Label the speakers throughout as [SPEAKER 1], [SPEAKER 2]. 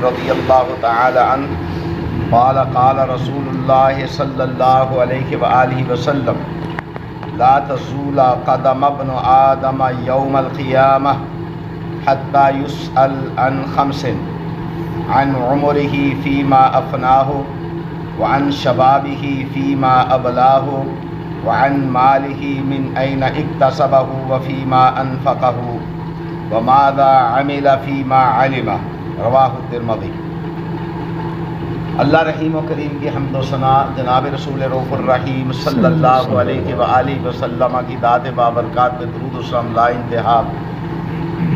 [SPEAKER 1] رضی اللہ تعالی عنہ قال قال رسول اللہ صلی اللہ علیہ وآلہ وسلم لا تزول قدم ابن آدم یوم القیامہ حتی یسأل عن خمس عن عمره فیما افناہ وعن شبابه فیما ابلاہ وعن ماله من أين اكتسبه وفيما أنفقه وماذا عمل فيما علم رواہ الترمذی۔ اللہ رحیم و کریم کی حمد و ثنا جناب رسول رؤوف الرحیم صلی اللہ علیہ وآلہ وسلم کی ذات بابرکات پہ درود و سلام لا انتہا،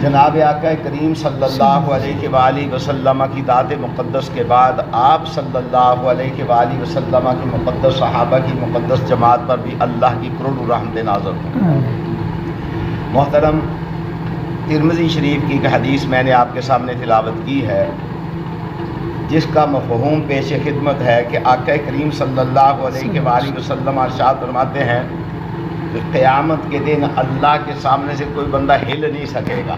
[SPEAKER 1] جناب آقا کریم صلی اللہ علیہ وآلہ وسلم کی ذات مقدس کے بعد آپ صلی اللہ علیہ وآلہ وسلم کی مقدس صحابہ کی مقدس جماعت پر بھی اللہ کی کروڑ رحمت نازل ہوں۔ محترم، ترمذی شریف کی ایک حدیث میں نے آپ کے سامنے تلاوت کی ہے، جس کا مفہوم پیش خدمت ہے کہ آقا کریم صلی اللہ علیہ وآلہ وسلم ارشاد فرماتے ہیں کہ قیامت کے دن اللہ کے سامنے سے کوئی بندہ ہل نہیں سکے گا،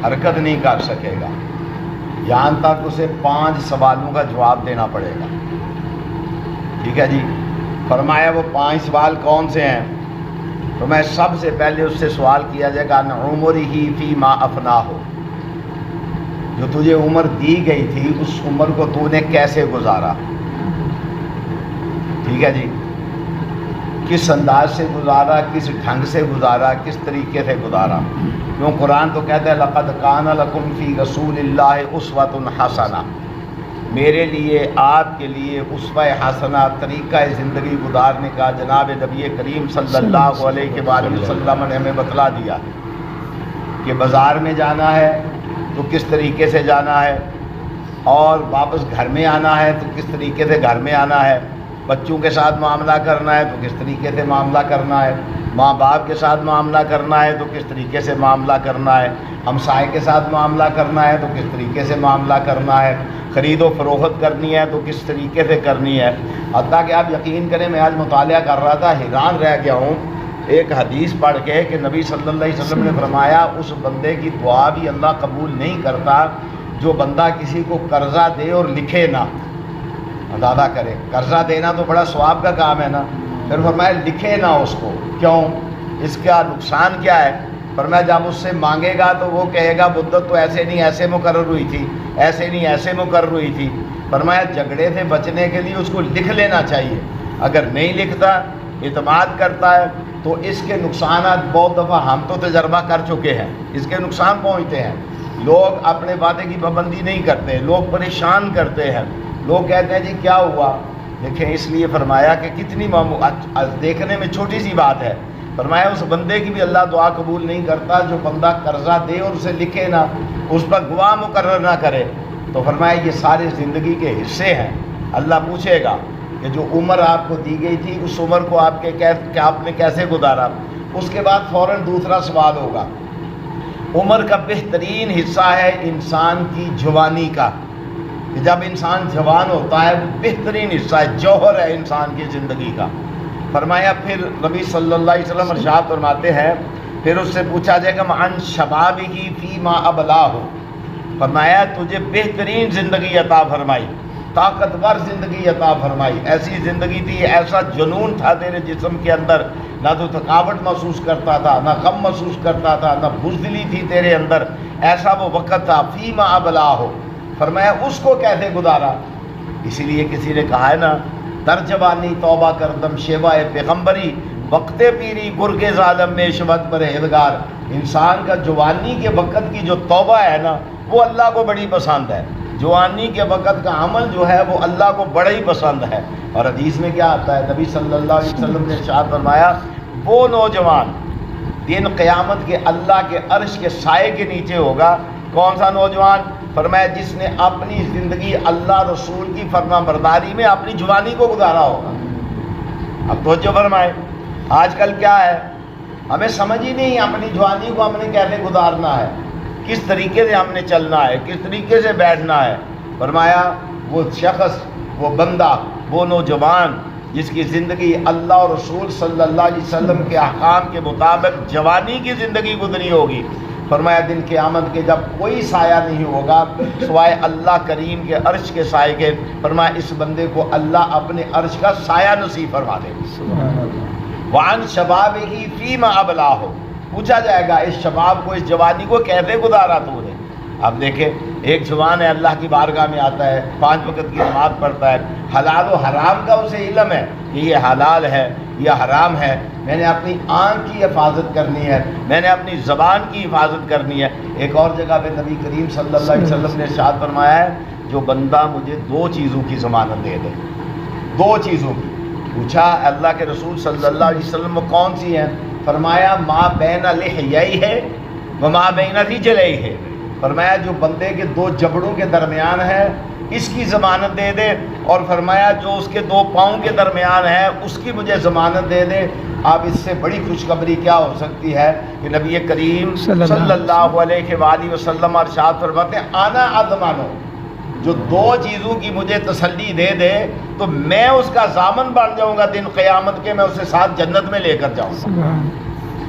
[SPEAKER 1] حرکت نہیں کر سکے گا، یہاں تک اسے 5 سوالوں کا جواب دینا پڑے گا۔ ٹھیک ہے جی، فرمایا وہ 5 سوال کون سے ہیں؟ فرمایا سب سے پہلے اس سے سوال کیا جائے گا عمرہ فیما افناہ، جو تجھے عمر دی گئی تھی اس عمر کو تو نے کیسے گزارا؟ ٹھیک ہے جی، کس انداز سے گزارا، کس ڈھنگ سے گزارا، کس طریقے سے گزارا؟ کیوں قرآن تو کہتا ہے لقد کان لکم فی رسول اللہ اسوۃ حسنہ، میرے لیے آپ کے لیے اسوہ حسنہ طریقہ زندگی گزارنے کا جناب نبی کریم صلی اللہ علیہ وآلہ وسلم نے ہمیں بتلا دیا کہ بازار میں جانا ہے تو کس طریقے سے جانا ہے، اور واپس گھر میں آنا ہے تو کس طریقے سے گھر میں آنا ہے، بچوں کے ساتھ معاملہ کرنا ہے تو کس طریقے سے معاملہ کرنا ہے، ماں باپ کے ساتھ معاملہ کرنا ہے تو کس طریقے سے معاملہ کرنا ہے، ہمسائے کے ساتھ معاملہ کرنا ہے تو کس طریقے سے معاملہ کرنا ہے، خرید و فروخت کرنی ہے تو کس طریقے سے کرنی ہے۔ حتیٰ کہ آپ یقین کریں، میں آج مطالعہ کر رہا تھا، حیران رہ گیا ہوں ایک حدیث پڑھ کے کہ نبی صلی اللہ علیہ وسلم نے فرمایا اس بندے کی دعا بھی اللہ قبول نہیں کرتا جو بندہ کسی کو قرضہ دے اور لکھے نہ، اندازہ کرے، قرضہ دینا تو بڑا ثواب کا کام ہے نا، پھر فرمایا لکھے نہ اس کو، کیوں؟ اس کا نقصان کیا ہے؟ فرمایا جب اس سے مانگے گا تو وہ کہے گا مدت تو ایسے نہیں ایسے مقرر ہوئی تھی، ایسے نہیں ایسے مقرر ہوئی تھی۔ فرمایا جھگڑے سے بچنے کے لیے اس کو لکھ لینا چاہیے، اگر نہیں لکھتا، اعتماد کرتا ہے تو اس کے نقصانات بہت دفعہ ہم تو تجربہ کر چکے ہیں، اس کے نقصان پہنچتے ہیں۔ لوگ اپنے وعدے کی پابندی نہیں کرتے، لوگ پریشان کرتے ہیں، لوگ کہتے ہیں جی کیا ہوا؟ دیکھیں اس لیے فرمایا کہ کتنی دیکھنے میں چھوٹی سی بات ہے، فرمایا اس بندے کی بھی اللہ دعا قبول نہیں کرتا جو بندہ قرضہ دے اور اسے لکھے نہ، اس پر گواہ مقرر نہ کرے۔ تو فرمایا یہ سارے زندگی کے حصے ہیں، اللہ پوچھے گا کہ جو عمر آپ کو دی گئی تھی اس عمر کو آپ نے کیسے گزارا؟ اس کے بعد فوراً دوسرا سوال ہوگا، عمر کا بہترین حصہ ہے انسان کی جوانی کا، کہ جب انسان جوان ہوتا ہے وہ بہترین حصہ ہے، جوہر ہے انسان کی زندگی کا۔ فرمایا پھر نبی صلی اللہ علیہ وسلم ارشاد فرماتے ہیں پھر اس سے پوچھا جائے گا عن شبابہ فیما ابلاہ، فرمایا تجھے بہترین زندگی عطا فرمائی، طاقتور زندگی عطا فرمائی، ایسی زندگی تھی، ایسا جنون تھا تیرے جسم کے اندر، نہ تو تھکاوٹ محسوس کرتا تھا، نہ غم محسوس کرتا تھا، نہ بزدلی تھی تیرے اندر، ایسا وہ وقت تھا۔ فیما ابلاہ، فرمایا اس کو کیسے گزارا؟ اسی لیے کسی نے کہا ہے نا، در جوانی توبہ کردم شیوائے پیغمبری، وقت پیری گرگ ظالم میں شبت پرہیزگار۔ انسان کا جوانی کے وقت کی جو توبہ ہے نا وہ اللہ کو بڑی پسند ہے، جوانی کے وقت کا عمل جو ہے وہ اللہ کو بڑا ہی پسند ہے۔ اور حدیث میں کیا آتا ہے؟ نبی صلی اللہ علیہ وسلم نے ارشاد فرمایا وہ نوجوان دن قیامت کے اللہ کے عرش کے سائے کے نیچے ہوگا۔ کون سا نوجوان؟ فرمایا جس نے اپنی زندگی اللہ رسول کی فرما برداری میں اپنی جوانی کو گزارا ہوگا۔ اب توجہ فرمائے، آج کل کیا ہے، ہمیں سمجھ ہی نہیں اپنی جوانی کو ہم نے کیسے گزارنا ہے، کس طریقے سے ہم نے چلنا ہے، کس طریقے سے بیٹھنا ہے۔ فرمایا وہ شخص، وہ بندہ، وہ نوجوان جس کی زندگی اللہ اور رسول صلی اللہ علیہ وسلم کے احکام کے مطابق جوانی کی زندگی گزری ہوگی، فرمایا دن قیامت کے جب کوئی سایہ نہیں ہوگا سوائے اللہ کریم کے عرش کے سائے کے، فرمایا اس بندے کو اللہ اپنے عرش کا سایہ نصیب فرما دے گا۔ وعن شبابہ فیما ابلاہ، پوچھا جائے گا اس شباب کو، اس جوانی کو کیسے گزارا تو نے؟ اب دیکھیں ایک جوان ہے، اللہ کی بارگاہ میں آتا ہے، 5 وقت کی نماز پڑھتا ہے، حلال و حرام کا اسے علم ہے کہ یہ حلال ہے یہ حرام ہے، میں نے اپنی آنکھ کی حفاظت کرنی ہے، میں نے اپنی زبان کی حفاظت کرنی ہے۔ ایک اور جگہ پہ نبی کریم صلی اللہ علیہ وسلم نے ارشاد فرمایا ہے جو بندہ مجھے 2 چیزوں کی ضمانت دے دے، 2 چیزوں کی۔ پوچھا اللہ کے رسول صلی اللہ علیہ وسلم کون سی ہیں؟ فرمایا ما بین لحییہ وما بین رجلیہ، فرمایا جو بندے کے 2 جبڑوں کے درمیان ہے اس کی ضمانت دے دے، اور فرمایا جو اس کے 2 پاؤں کے درمیان ہے اس کی مجھے ضمانت دے دے۔ اب اس سے بڑی خوشخبری کیا ہو سکتی ہے کہ نبی کریم صلی اللہ علیہ وآلہ وسلم ارشاد فرماتے ہیں انا اضمانو، جو 2 چیزوں کی مجھے تسلی دے دے تو میں اس کا ضامن بن جاؤں گا دن قیامت کے، میں اسے ساتھ جنت میں لے کر جاؤں گا۔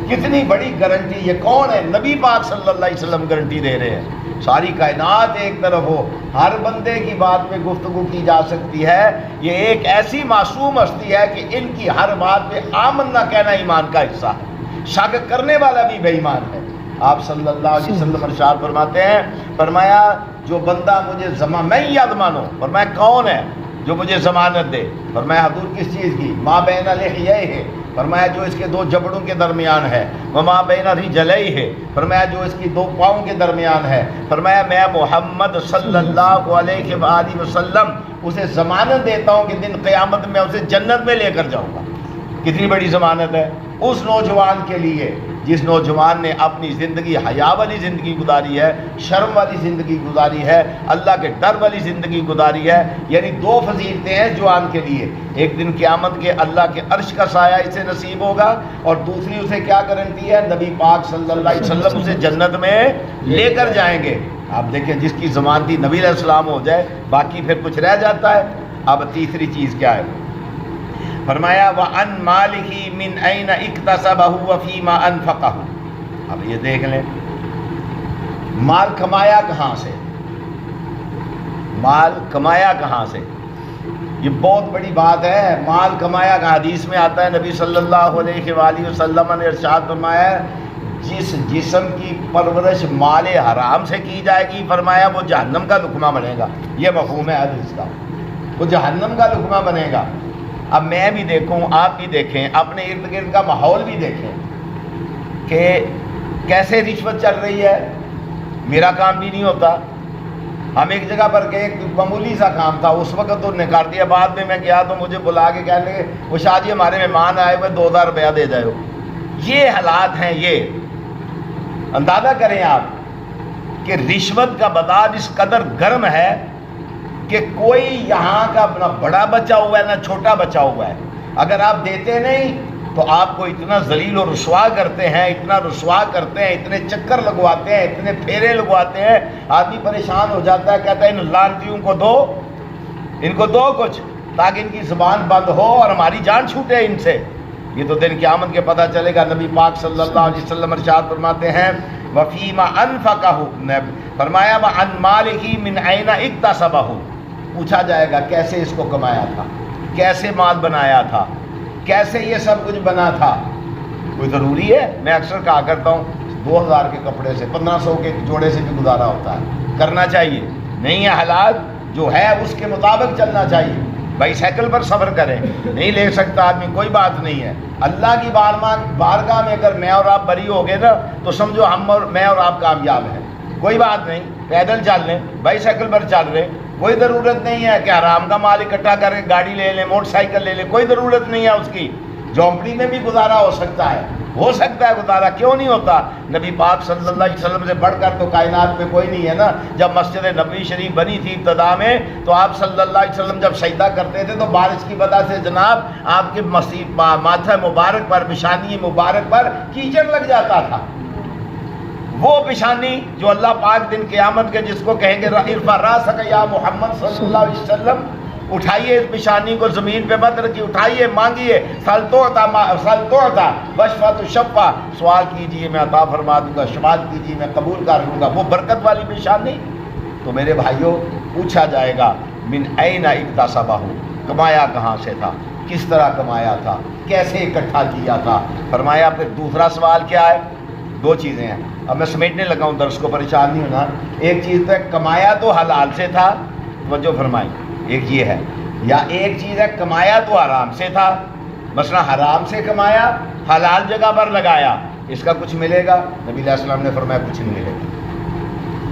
[SPEAKER 1] کتنی بڑی گارنٹی! یہ کون ہے؟ نبی پاک صلی اللہ علیہ وسلم گارنٹی دے رہے ہیں۔ ساری کائنات ایک طرف ہو، ہر بندے کی بات پہ گفتگو کی جا سکتی ہے، یہ ایک ایسی معصوم ہستی ہے کہ ان کی ہر بات پہ آمن نہ کہنا ایمان کا حصہ ہے، شک کرنے والا بھی بے ایمان ہے۔ آپ صلی اللہ علیہ وسلم ارشاد فرماتے ہیں، فرمایا جو بندہ مجھے میں یضمانو، فرمایا کون ہے جو مجھے ضمانت دے؟ فرمایا حضور کس چیز کی؟ ما بین لحییہ، فرمایا جو اس کے 2 جبڑوں کے درمیان ہے، وما بین رجلیہ، فرمایا جو اس کی 2 پاؤں کے درمیان ہے، فرمایا میں محمد صلی اللہ علیہ وآلہ وسلم اسے ضمانت دیتا ہوں کہ دن قیامت میں اسے جنت میں لے کر جاؤں گا۔ کتنی بڑی ضمانت ہے اس نوجوان کے لیے جس نوجوان نے اپنی زندگی حیا والی زندگی گزاری ہے، شرم والی زندگی گزاری ہے، اللہ کے ڈر والی زندگی گزاری ہے۔ یعنی 2 فضیلتیں ہیں جوان کے لیے، ایک دن قیامت کے اللہ کے عرش کا سایہ اسے نصیب ہوگا، اور دوسری اسے کیا گارنٹی ہے؟ نبی پاک صلی اللہ علیہ وسلم اسے جنت میں لے کر جائیں گے۔ آپ دیکھیں جس کی ضمانتی نبی علیہ السلام ہو جائے باقی پھر کچھ رہ جاتا ہے۔ اب تیسری چیز کیا ہے؟ فرمایا وَعَنْ مَالِهِ مِنْ أَيْنَ اِكْتَسَبَهُ وَفِيمَا أَنْفَقَهُ۔ اب یہ دیکھ لیں مال کمایا کہاں سے، مال کمایا کہاں سے، یہ بہت بڑی بات ہے۔ مال کمایا کہاں؟ حدیث میں آتا ہے نبی صلی اللہ علیہ وآلہ وسلم نے ارشاد فرمایا جس جسم کی پرورش مال حرام سے کی جائے گی، فرمایا وہ جہنم کا لقمہ بنے گا۔ یہ مفہوم ہے حدیث کا، وہ جہنم کا لقمہ بنے گا۔ اب میں بھی دیکھوں، آپ بھی دیکھیں، اپنے ارد گرد کا ماحول بھی دیکھیں کہ کیسے رشوت چل رہی ہے۔ میرا کام بھی نہیں ہوتا، ہم ایک جگہ پر گئے، ایک معمولی سا کام تھا، اس وقت تو نے کر دیا، بعد میں گیا تو مجھے بلا کے کہنے لگے وہ شادی ہمارے مہمان آئے ہوئے 2000 روپیہ دے جائے ہو۔ یہ حالات ہیں۔ یہ اندازہ کریں آپ کہ رشوت کا بازار اس قدر گرم ہے کہ کوئی یہاں کا نہ بڑا بچا ہوا ہے نہ چھوٹا بچا ہوا ہے، اگر آپ دیتے نہیں تو آپ کو اتنا ذلیل و رسوا کرتے ہیں، اتنا رسوا کرتے ہیں، اتنے چکر لگواتے ہیں، اتنے پھیرے لگواتے ہیں، آدمی پریشان ہو جاتا ہے، کہتا ہے ان لانتیوں کو دو، ان کو دو کچھ تاکہ ان کی زبان بند ہو اور ہماری جان چھوٹے ان سے۔ یہ تو دن قیامت کے پتہ چلے گا۔ نبی پاک صلی اللہ علیہ وسلم ارشاد فرماتے ہیں وَفِيمَا أَنْفَقَهُ، فرمایا وَعَنْ مَالِهِ مِنْ أَيْنَ اِكْتَسَبَهُ، پوچھا جائے گا کیسے اس کو کمایا تھا، کیسے مال بنایا تھا، کیسے یہ سب کچھ بنا تھا۔ کوئی ضروری ہے؟ میں اکثر کہا کرتا ہوں 2000 کے کپڑے سے 1500 کے جوڑے سے بھی گزارا ہوتا ہے، کرنا چاہیے، نہیں ہے حالات جو ہے اس کے مطابق چلنا چاہیے۔ بھائی سائیکل پر سفر کریں، نہیں لے سکتا آدمی، کوئی بات نہیں ہے۔ اللہ کی بارگاہ میں اگر میں اور آپ بری ہو گئے نا تو سمجھو میں اور آپ کامیاب ہیں، کوئی بات نہیں، پیدل چل لیں، بائی سائیکل پر چل رہے، کوئی ضرورت نہیں ہے کہ حرام کا مال اکٹھا کر کے گاڑی لے لیں، موٹر سائیکل لے لیں، کوئی ضرورت نہیں ہے اس کی۔ جھونپڑی میں بھی گزارا ہو سکتا ہے گزارا، کیوں نہیں ہوتا؟ نبی پاک صلی اللہ علیہ وسلم سے بڑھ کر تو کائنات میں کوئی نہیں ہے نا۔ جب مسجد نبوی شریف بنی تھی ابتدا میں تو آپ صلی اللہ علیہ وسلم جب سجدہ کرتے تھے تو بارش کی وجہ سے جناب آپ کے ماتھے مبارک پر، پیشانی مبارک پر کیچڑ لگ جاتا تھا۔ وہ پیشانی جو اللہ پاک دن قیامت کے جس کو کہیں گے ارفع راسک یا محمد صلی اللہ علیہ وسلم، اٹھائیے اس پیشانی کو زمین پہ مت رکھیے، اٹھائیے، مانگیے، سل تو عطا وشفا تو شفا، سوال کیجیے میں عطا فرما دوں گا، شفاعت کیجیے میں قبول کر لوں گا، وہ برکت والی پیشانی۔ تو میرے بھائیوں پوچھا جائے گا من این اکتسبہ، کمایا کہاں سے تھا، کس طرح کمایا تھا، کیسے اکٹھا کیا تھا۔ فرمایا پھر دوسرا سوال کیا ہے، دو چیزیں ہیں، اب میں سمیٹنے لگا ہوں درس کو، پریشان نہیں ہونا۔ ایک چیز تو ہے کمایا تو حلال سے تھا، توجہ فرمائی، ایک یہ ہے، یا ایک چیز ہے کمایا تو حرام سے تھا، مثلا حرام سے کمایا، حلال جگہ پر لگایا، اس کا کچھ ملے گا؟ نبی علیہ السلام نے فرمایا کچھ نہیں ملے گا۔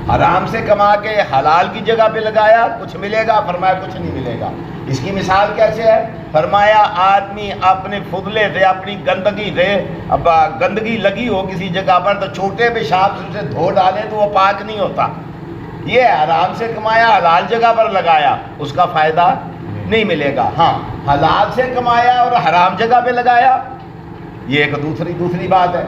[SPEAKER 1] حرام سے کما کے حلال کی جگہ پہ لگایا، کچھ ملے گا؟ فرمایا کچھ نہیں ملے گا۔ اس کی مثال کیسے ہے؟ فرمایا آدمی اپنے فضلے سے، اپنی گندگی سے، اب گندگی لگی ہو کسی جگہ پر تو چھوٹے پیشاب سے اسے دھو ڈالے تو وہ پاک نہیں ہوتا۔ یہ حرام سے کمایا، حلال جگہ پر لگایا، اس کا فائدہ نہیں ملے گا۔ ہاں حلال سے کمایا اور حرام جگہ پہ لگایا، یہ ایک دوسری بات ہے۔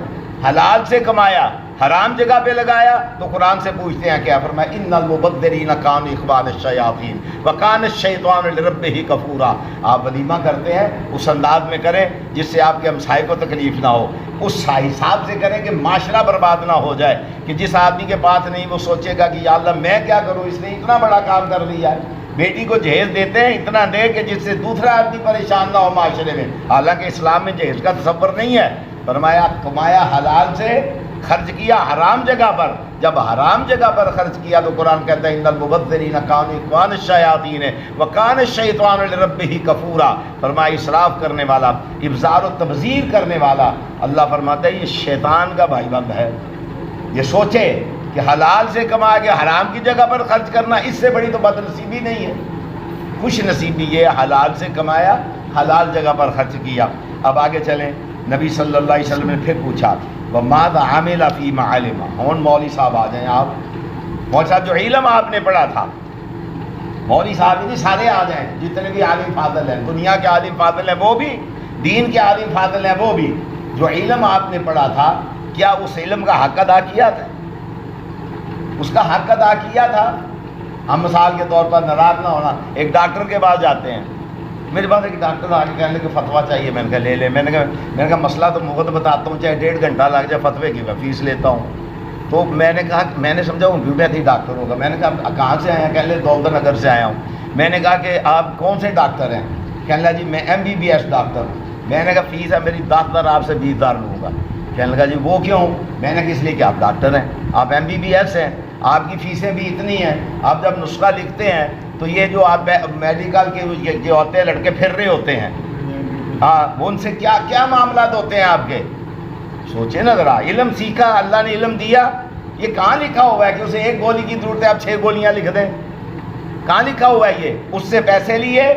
[SPEAKER 1] حلال سے کمایا، حرام جگہ پہ لگایا، تو قرآن سے پوچھتے ہیں کیا؟ فرمایا ان المبذرین کانوا اخوان الشیاطین وکان الشیطان لربہ کفورا۔ آپ ولیمہ کرتے ہیں اس انداز میں کریں جس سے آپ کے ہمسائے کو تکلیف نہ ہو، اس حساب سے کریں کہ معاشرہ برباد نہ ہو جائے، کہ جس آدمی کے پاس نہیں وہ سوچے گا کہ یا اللہ میں کیا کروں، اس نے اتنا بڑا کام کر لیا ہے۔ بیٹی کو جہیز دیتے ہیں، اتنا دے کہ جس سے دوسرا آدمی پریشان نہ ہو معاشرے میں، حالانکہ اسلام میں جہیز کا تصور نہیں ہے۔ فرمایا کمایا حلال سے، خرچ کیا حرام جگہ پر، جب حرام جگہ پر خرچ کیا تو قرآن کہتا ہے ان المبذرین کانوا اخوان الشیاطین وکان الشیطان لربہ کفورا۔ فرمایا اسراف کرنے والا، ابذار و تبذیر کرنے والا، اللہ فرماتا ہے یہ شیطان کا بھائی بند ہے۔ یہ سوچے کہ حلال سے کما کے حرام کی جگہ پر خرچ کرنا، اس سے بڑی تو بد نصیبی نہیں ہے۔ خوش نصیبی یہ حلال سے کمایا، حلال جگہ پر خرچ کیا۔ اب آگے چلیں، نبی صلی اللہ علیہ وسلم نے پھر پوچھا وَمَاذَا عَمِلَ فِيمَا عَلِمَ۔ ہون مولوی صاحب آ جائیں، آپ مولوی صاحب جو علم آپ نے پڑھا تھا، مولوی صاحب نہیں سارے آ جائیں، جتنے بھی عالم فاضل ہیں، دنیا کے عالم فاضل ہیں وہ بھی، دین کے عالم فاضل ہیں وہ بھی، جو علم آپ نے پڑھا تھا کیا اس علم کا حق ادا کیا تھا؟ اس کا حق ادا کیا تھا؟ ہم مثال کے طور پر ناراض نہ ہونا، ایک ڈاکٹر کے پاس جاتے ہیں، میرے پاس ایک ڈاکٹر آ کے کہنے کہ فتویٰ چاہیے، میں نے کہا لے لے، میں نے کہا مسئلہ تو مفت بتاتا ہوں، چاہے 1.5 گھنٹہ لگ جائے، فتوے کی میں فیس لیتا ہوں۔ تو میں نے کہا، میں نے سمجھا وہ ہومیوپیتھی ڈاکٹر ہوگا، میں نے کہا کہاں سے آئے ہیں؟ کہنے لگے دولت نگر سے آیا ہوں۔ میں نے کہا کہ آپ کون سے ڈاکٹر ہیں؟ کہنے لگا جی میں MBBS ڈاکٹر ہوں۔ میں نے کہا فیس ہے میری 10,000، آپ سے 20,000 لوں گا۔ کہنے لگا جی وہ کیوں؟ میں نے کہا اس لیے کہ آپ ڈاکٹر ہیں، آپ MBBS ہیں، آپ کی فیسیں بھی اتنی ہیں، آپ جب نسخہ لکھتے ہیں تو یہ جو آپ میڈیکل کے جو ہوتے ہیں لڑکے پھر رہے ہوتے ہیں، ہاں وہ ان سے کیا کیا معاملات ہوتے ہیں آپ کے؟ سوچیں نا ذرا، علم سیکھا، اللہ نے علم دیا، یہ کہاں لکھا ہوا ہے کہ اسے 1 گولی کی ضرورت ہے آپ 6 گولیاں لکھ دیں؟ کہاں لکھا ہوا ہے یہ؟ اس سے پیسے لیے،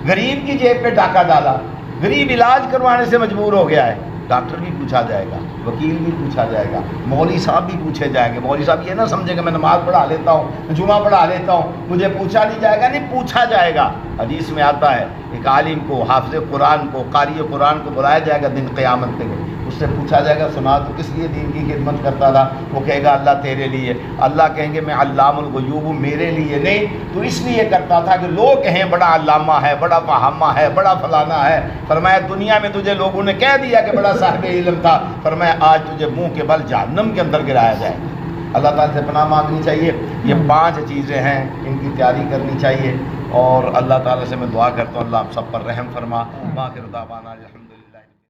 [SPEAKER 1] غریب کی جیب پہ ڈاکہ ڈالا، غریب علاج کروانے سے مجبور ہو گیا ہے۔ ڈاکٹر بھی پوچھا جائے گا، وکیل بھی پوچھا جائے گا، مولوی صاحب بھی پوچھے جائیں گے۔ مولوی صاحب یہ نہ سمجھے کہ میں نماز پڑھا لیتا ہوں، جمعہ پڑھا لیتا ہوں، مجھے پوچھا نہیں جائے گا، نہیں پوچھا جائے گا۔ حدیث میں آتا ہے ایک عالم کو، حافظ قرآن کو، قاری قرآن کو بلایا جائے گا دن قیامت کے، اس سے پوچھا جائے گا سنا تو کس لیے دین کی خدمت کرتا تھا؟ وہ کہے گا اللہ تیرے لیے۔ اللہ کہیں گے میں علام الغیوب ہوں، میرے لیے نہیں، تو اس لیے کرتا تھا کہ لوگ کہیں بڑا علامہ ہے، بڑا فہامہ ہے، بڑا فلانا ہے۔ فرمایا دنیا میں تجھے لوگوں نے کہہ دیا کہ بڑا صاحب علم تھا، فرمایا آج تجھے منہ کے بل جہنم کے اندر گرایا جائے۔ اللہ تعالیٰ سے پناہ مانگنی چاہیے۔ یہ 5 چیزیں ہیں، ان کی تیاری کرنی چاہیے، اور اللہ تعالیٰ سے میں دعا کرتا ہوں اللہ آپ سب پر رحم فرما۔ باقر دعوانا الحمد